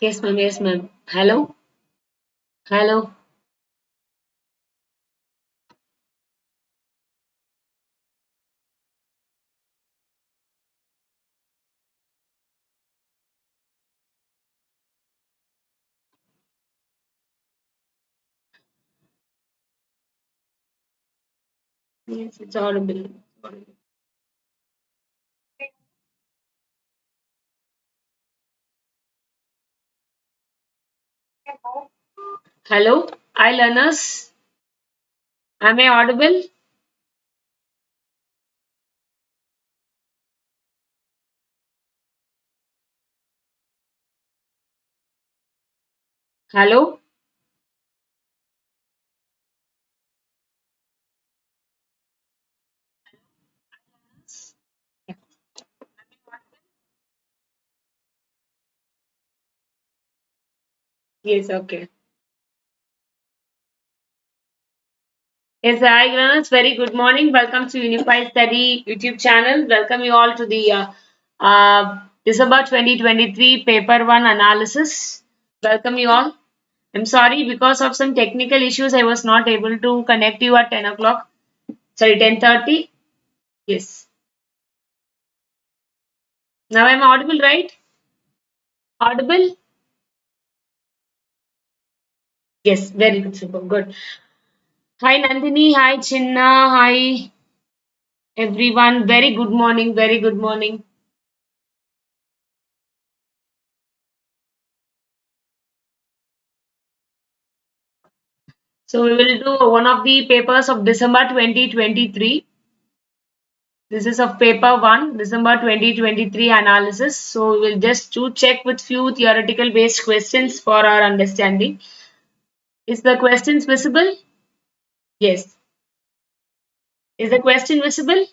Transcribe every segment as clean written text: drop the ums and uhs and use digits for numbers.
Yes, ma'am. Yes, ma'am. Hello? Hello? Yes, it's audible. Hello? Hi, learners. Am I audible? Hello? Yes, okay. Yes, hi, learners. Very good morning. Welcome to Unified Study YouTube channel. Welcome you all to the December 2023 paper 1 analysis. Welcome you all. I'm sorry because of some technical issues I was not able to connect you at 10 o'clock. Sorry, 10:30. Yes. Now I'm audible, right? Audible? Yes, very good, super good. Hi Nandini, hi Chinna, hi everyone. Very good morning, very good morning. So we will do one of the papers of December 2023. This is of paper 1, December 2023 analysis. So we will just to check with few theoretical based questions for our understanding. Is the questions visible? Yes. Is the question visible?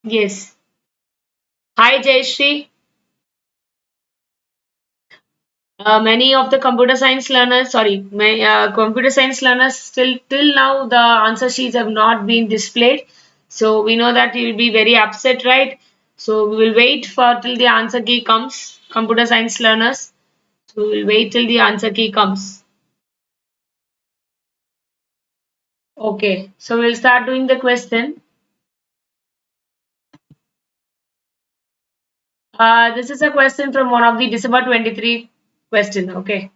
Yes. Hi Jayashree. Many of the computer science learners still till now the answer sheets have not been displayed. So we know that you will be very upset, right? So we will wait for till the answer key comes. Computer science learners, so we will wait till the answer key comes. Okay, so we'll start doing the question. This is a question from one of the December 23 question. Okay.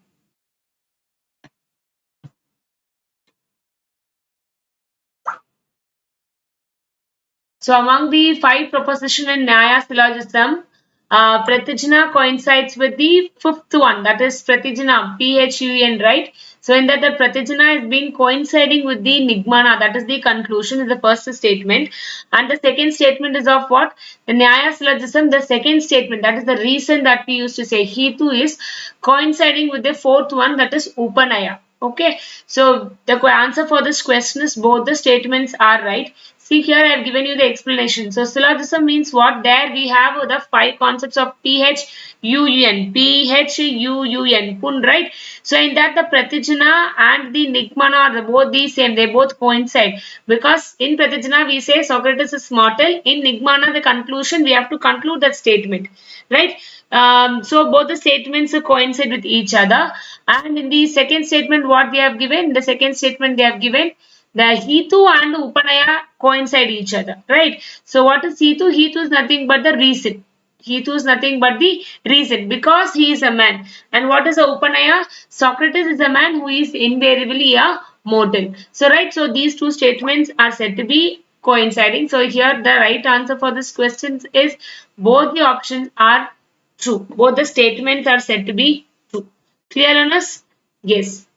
So among the five proposition in Nyaya syllogism, Pratijna coincides with the fifth one, that is Pratijna, Phun, right? So in that the Pratijna has been coinciding with the Nigmana, that is the conclusion, is the first statement. And the second statement is of what? The Nyaya syllogism, the second statement, that is the reason that we used to say Hetu is coinciding with the fourth one, that is Upanaya. Okay, so the answer for this question is both the statements are right. See here I have given you the explanation. So syllogism means what? There we have the five concepts of PHUUN, PHUUN, Pun, right? So in that the Pratijana and the Nigmana are both the same. They both coincide. Because in Pratijana we say Socrates is mortal. In Nigmana the conclusion we have to conclude that statement. Right? So both the statements coincide with each other. And in the second statement what we have given? The second statement they have given the Hetu and the Upanaya coincide each other, right? So what is Hetu? Hetu is nothing but the reason. Hetu is nothing but the reason because he is a man. And what is the Upanaya? Socrates is a man who is invariably a mortal. So right, so these two statements are said to be coinciding. So here the right answer for this question is both the options are true. Both the statements are said to be true. Clear on us? Yes.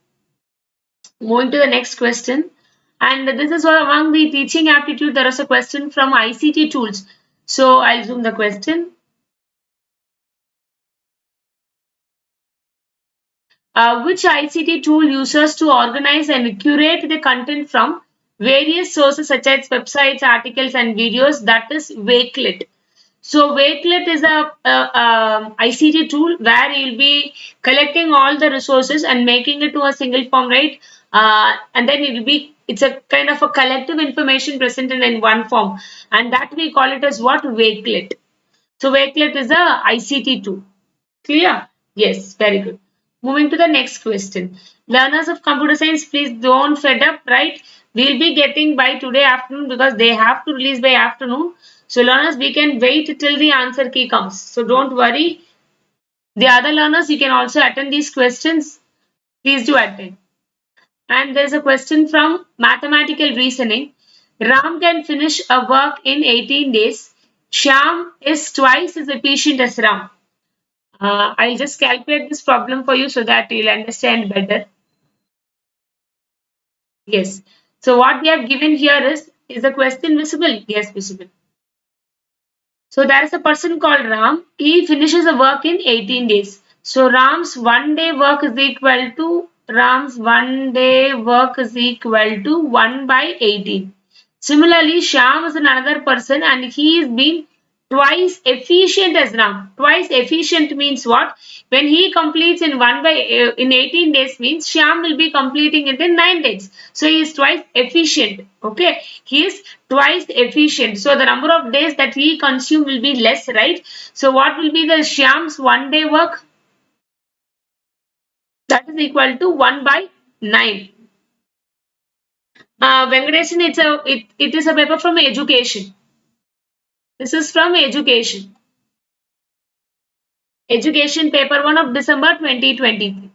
Moving to the next question. And this is what among the teaching aptitude, there is a question from ICT tools. So I'll zoom the question. Which ICT tool users to organize and curate the content from various sources such as websites, articles, and videos? That is Wakelet. So Wakelet is a ICT tool where you'll be collecting all the resources and making it to a single form, right? And then it's a kind of a collective information presented in one form, and that we call it as what? Wakelet. So Wakelet is a ICT tool. Clear? Yes, very good. Moving to the next question. Learners of computer science, please don't fed up, right? We'll be getting by today afternoon because they have to release by afternoon. So learners, we can wait till the answer key comes. So don't worry. The other learners, you can also attend these questions. Please do attend. And there is a question from mathematical reasoning. Ram can finish a work in 18 days. Shyam is twice as efficient as Ram. I'll just calculate this problem for you so that you'll understand better. Yes. So what we have given here is the question visible? Yes, visible. So there is a person called Ram. He finishes a work in 18 days. So Ram's 1 day work is equal to 1 by 18. Similarly, Shyam is another person and he is being twice efficient as Ram. Twice efficient means what? When he completes in 18 days means Shyam will be completing it in 9 days. So he is twice efficient. Okay, he is twice efficient. So the number of days that he consume will be less, right? So what will be the Shyam's 1 day work? That is equal to 1 by 9. Venkatesan, it is a paper from education. This is from education. Education paper 1 of December 2023.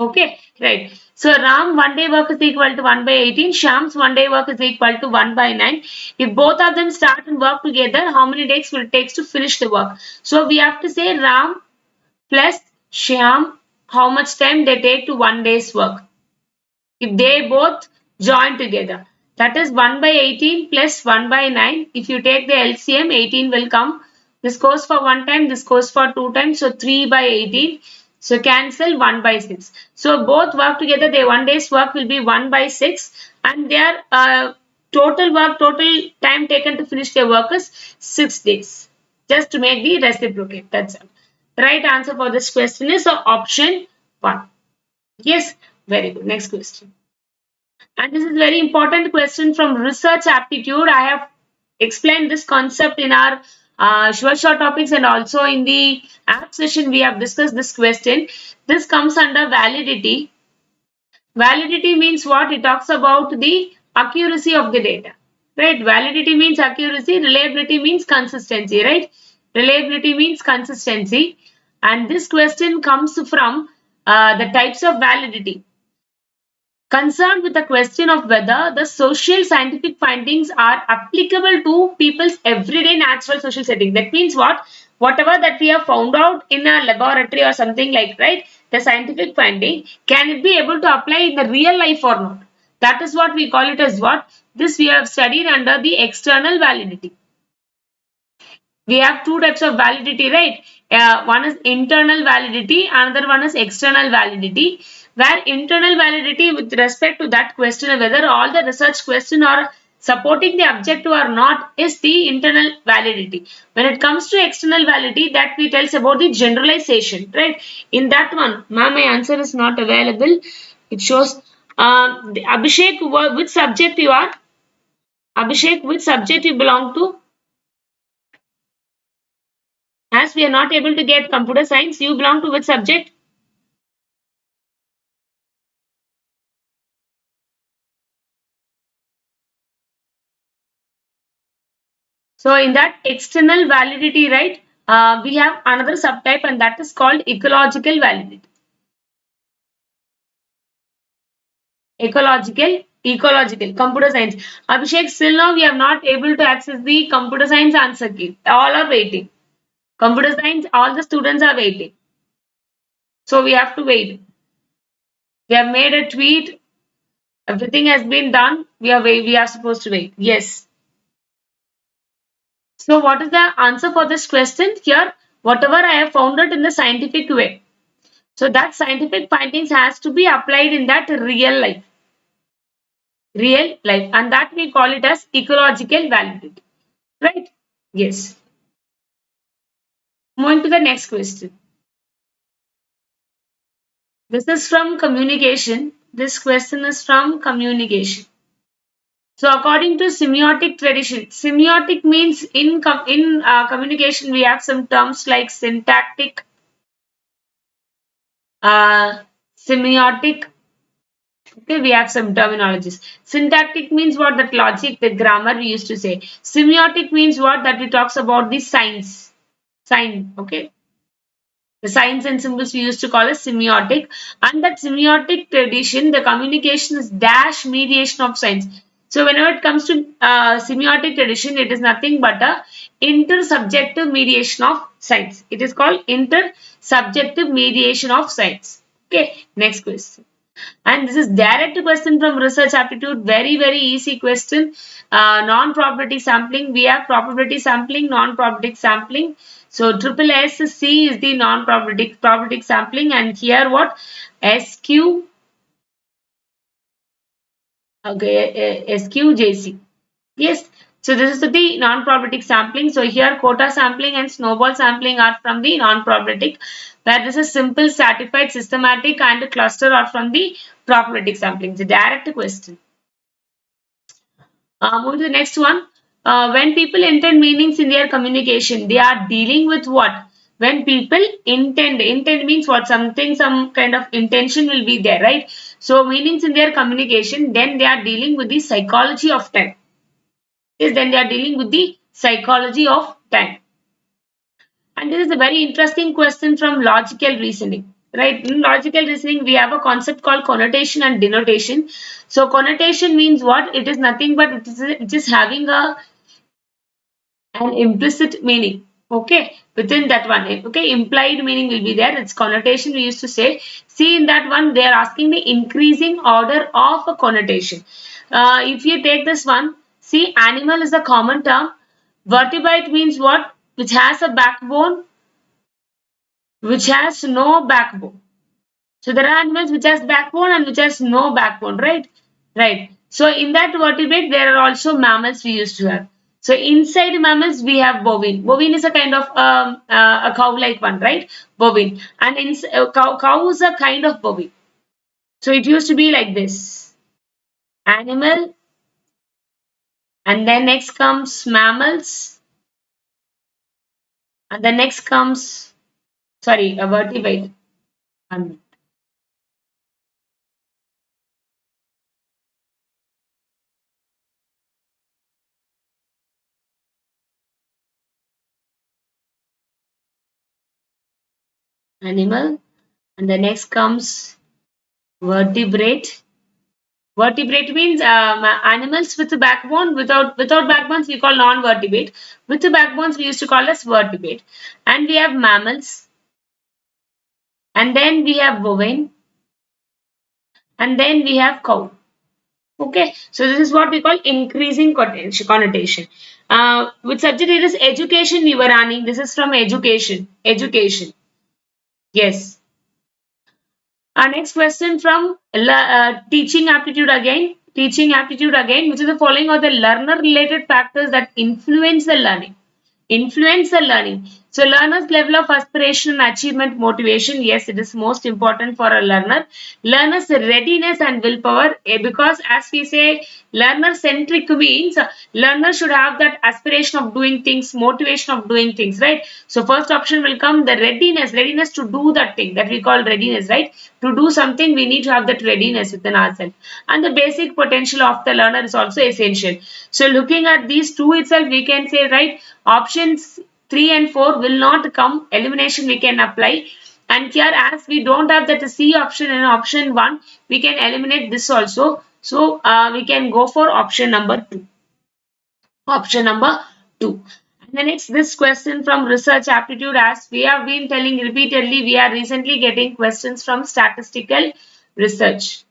Okay, right. So Ram 1 day work is equal to 1 by 18. Shyam's 1 day work is equal to 1 by 9. If both of them start and work together, how many days will it take to finish the work? So we have to say Ram plus Shyam, how much time they take to 1 day's work. If they both join together, that is 1 by 18 plus 1 by 9. If you take the LCM, 18 will come. This goes for 1 time, this goes for 2 times, so 3 by 18. So cancel 1 by 6. So both work together, their 1 day's work will be 1 by 6 and their total time taken to finish their work is 6 days. Just to make the reciprocate, that's all. The right answer for this question is option 1. Yes, very good. Next question. And this is very important question from research aptitude. I have explained this concept in our sure short topics and also in the app session we have discussed this question. This comes under validity. Validity means what? It talks about the accuracy of the data. Right? Validity means accuracy. Reliability means consistency. Right? Reliability means consistency. And this question comes from the types of validity. Concerned with the question of whether the social scientific findings are applicable to people's everyday natural social setting. That means what? Whatever that we have found out in a laboratory or something like, right? The scientific finding, can it be able to apply in the real life or not? That is what we call it as what? This we have studied under the external validity. We have two types of validity, right? One is internal validity, another one is external validity. Where internal validity with respect to that question, whether all the research question are supporting the objective or not, is the internal validity. When it comes to external validity, that we tells about the generalization, right? In that one, ma'am, my answer is not available. It shows Abhishek, which subject you are? Abhishek, which subject you belong to? As we are not able to get computer science, you belong to which subject? So in that external validity, right, we have another subtype and that is called ecological validity. Ecological, computer science. Abhishek, still now we are not able to access the computer science answer key. All are waiting. Computer science, all the students are waiting. So we have to wait. We have made a tweet. Everything has been done. We are supposed to wait. Yes. So what is the answer for this question? Here, whatever I have found it in the scientific way. So that scientific findings has to be applied in that real life. Real life. And that we call it as ecological validity. Right? Yes. Moving to the next question. This is from communication. This question is from communication. So according to semiotic tradition, semiotic means in communication we have some terms like syntactic, semiotic. Okay, we have some terminologies. Syntactic means what? That logic, the grammar we used to say. Semiotic means what? That we talks about the signs. Sign. Okay. The signs and symbols we used to call as semiotic. And that semiotic tradition, the communication is dash mediation of signs. So whenever it comes to semiotic tradition, it is nothing but a intersubjective mediation of signs. It is called intersubjective mediation of signs. Okay, next question. And this is direct question from research aptitude. Very, very easy question. Non-probability sampling. We have probability sampling, non-probability sampling. So triple SC is the non-probability sampling, and here what? SQ, okay, SQJC. Yes. So this is the non-probabilistic sampling. So here quota sampling and snowball sampling are from the non-probabilistic, where this is simple, stratified, systematic and cluster are from the probabilistic sampling. It's a direct question. Move to the next one. When people intend meanings in their communication, they are dealing with what? When people intend means what? Something, some kind of intention will be there, right? So meanings in their communication, then they are dealing with the psychology of time. Is then they are dealing with the psychology of time. And this is a very interesting question from logical reasoning. Right? In logical reasoning, we have a concept called connotation and denotation. So connotation means what? It is nothing but it is having an implicit meaning. Okay, within that one. Okay, implied meaning will be there. It's connotation we used to say. See in that one, they are asking the increasing order of a connotation. If you take this one, see animal is a common term. Vertebrate means what? Which has a backbone, which has no backbone. So there are animals which has backbone and which has no backbone, right? Right. So in that vertebrate, there are also mammals we used to have. So inside mammals, we have bovine. Bovine is a kind of a cow-like one, right? Bovine. And cow is a kind of bovine. So it used to be like this. Animal. And then next comes mammals. And then next comes, sorry, a vertebrate. Animal. And the next comes vertebrate. Vertebrate means animals with a backbone. Without backbones, we call non-vertebrate. With the backbones, we used to call as vertebrate. And we have mammals. And then we have bovine. And then we have cow. Okay, so this is what we call increasing connotation. With subject it is education, Vivarani. This is from education. Education. Yes. Our next question from teaching aptitude again. Teaching aptitude again, which is the following are the learner related factors that influence the learning. Influence the learning. So learner's level of aspiration and achievement motivation. Yes, it is most important for a learner. Learner's readiness and willpower, because as we say, learner centric means learner should have that aspiration of doing things, motivation of doing things, right? So first option will come the readiness to do that thing that we call readiness, right? To do something, we need to have that readiness within ourselves. And the basic potential of the learner is also essential. So looking at these two itself, we can say, right, options 3 and 4 will not come. Elimination we can apply. And here as we don't have that C option in option 1, we can eliminate this also. So we can go for option number 2. Option number 2. And the next, this question from research aptitude, as we have been telling repeatedly, we are recently getting questions from statistical research.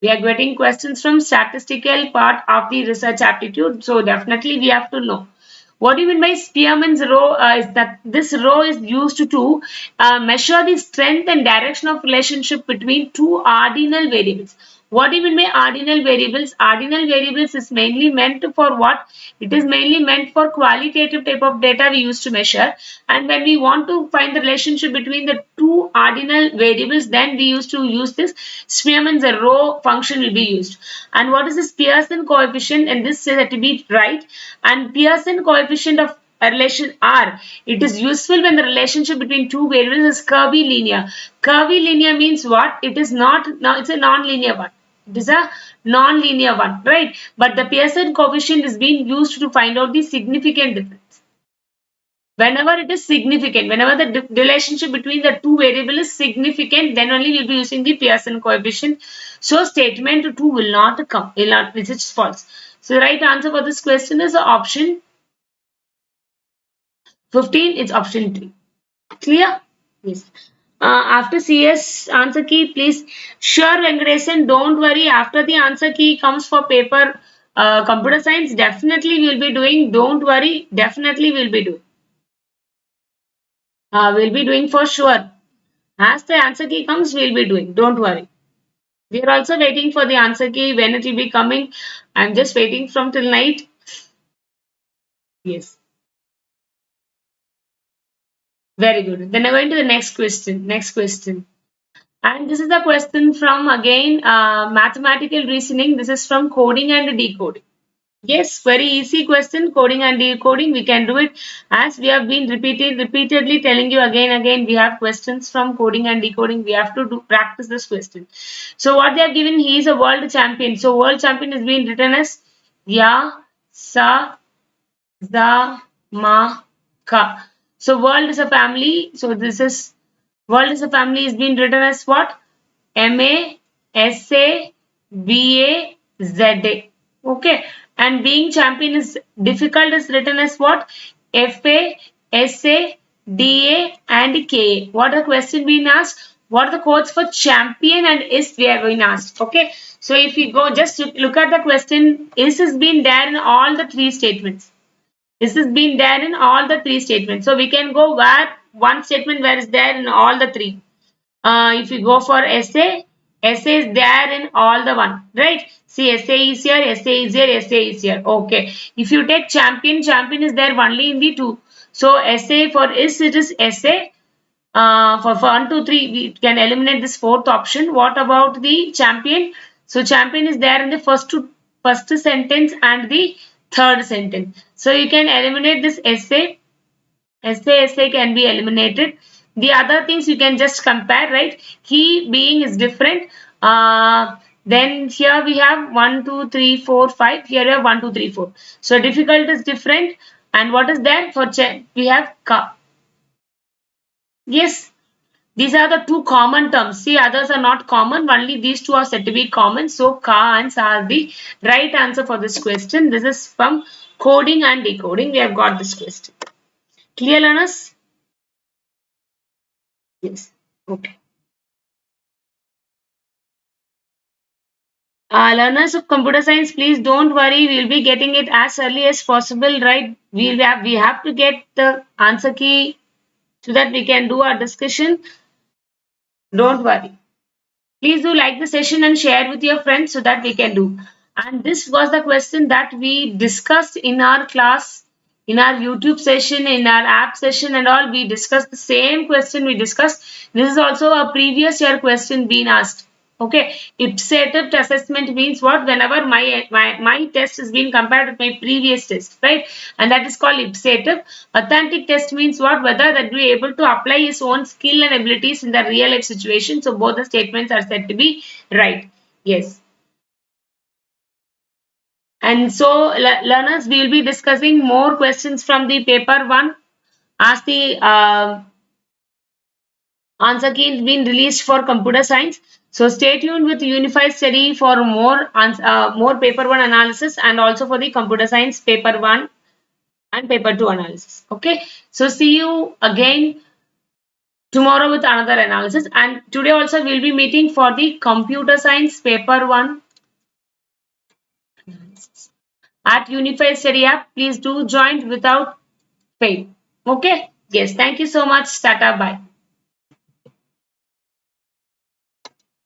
We are getting questions from statistical part of the research aptitude. So definitely we have to know. What do you mean by Spearman's rho? Is that this rho is used to measure the strength and direction of relationship between two ordinal variables. What do you mean by ordinal variables? Ordinal variables is mainly meant for what? It is mainly meant for qualitative type of data we use to measure. And when we want to find the relationship between the two ordinal variables, then we used to use this Spearman's row function will be used. And what is this Pearson coefficient? And this says that to be right. And Pearson coefficient of a relation R. It is useful when the relationship between two variables is curvilinear. Curvilinear means what? It is not, it's a non-linear one. It is a non-linear one, right? But the Pearson coefficient is being used to find out the significant difference. Whenever it is significant, whenever the relationship between the two variables is significant, then only we'll be using the Pearson coefficient. So statement 2 will not come, which is false. So the right answer for this question is option 15. It's option 3. Clear? Yes. After CS answer key, please. Sure, Venkatesan, don't worry. After the answer key comes for paper computer science, definitely we'll be doing. Don't worry, definitely we'll be doing. We'll be doing for sure. As the answer key comes, we'll be doing. Don't worry. We are also waiting for the answer key when it will be coming. I'm just waiting from till night. Yes. Very good. Then I'm going to the next question. Next question. And this is the question from again mathematical reasoning. This is from coding and decoding. Yes, very easy question. Coding and decoding. We can do it as we have been repeatedly telling you again. We have questions from coding and decoding. We have to practice this question. So what they have given, he is a world champion. So world champion is being written as Ya Sa Za Ma Ka. So world is a family. So this is world is a family is being written as what? MA SA BA ZA. Okay. And being champion is difficult is written as what? FA SA DA and KA. What are the question being asked? What are the codes for champion and is we are going asked? Okay. So if you go just look at the question, is been there in all the three statements. This has been there in all the three statements. So we can go where one statement where is there in all the three. If you go for essay, essay is there in all the one, right? See, essay is here, essay is here, essay is here. Okay. If you take champion, champion is there only in the two. So essay for is it is essay. For 1, 2, 3, we can eliminate this fourth option. What about the champion? So champion is there in the first sentence and the third sentence. So you can eliminate this essay. Essay can be eliminated. The other things you can just compare, right? He being is different. Then here we have 1, 2, 3, 4, 5. Here we have 1, 2, 3, 4. So difficult is different. And what is there for we have ka. Yes, these are the two common terms. See, others are not common. Only these two are said to be common. So, ka and sa are the right answer for this question. This is from coding and decoding. We have got this question. Clear, learners? Yes. Okay. Learners of computer science, please don't worry. We'll be getting it as early as possible, right? We have to get the answer key so that we can do our discussion. Don't worry. Please do like the session and share with your friends so that we can do. And this was the question that we discussed in our class, in our YouTube session, in our app session and all. We discussed the same question we discussed. This is also a previous year question being asked. Okay, ipsative assessment means what? Whenever my test is being compared with my previous test, right? And that is called ipsative. Authentic test means what? Whether that we are able to apply his own skill and abilities in the real life situation. So both the statements are said to be right. Yes. And so learners, we will be discussing more questions from the paper 1 as the answer key has been released for computer science. So stay tuned with Unified Study for more paper 1 analysis and also for the computer science paper 1 and paper 2 analysis. Okay. So see you again tomorrow with another analysis. And today also we'll be meeting for the computer science paper 1 at Unified Study app. Please do join without fail. Okay. Yes. Thank you so much. Tata. Bye.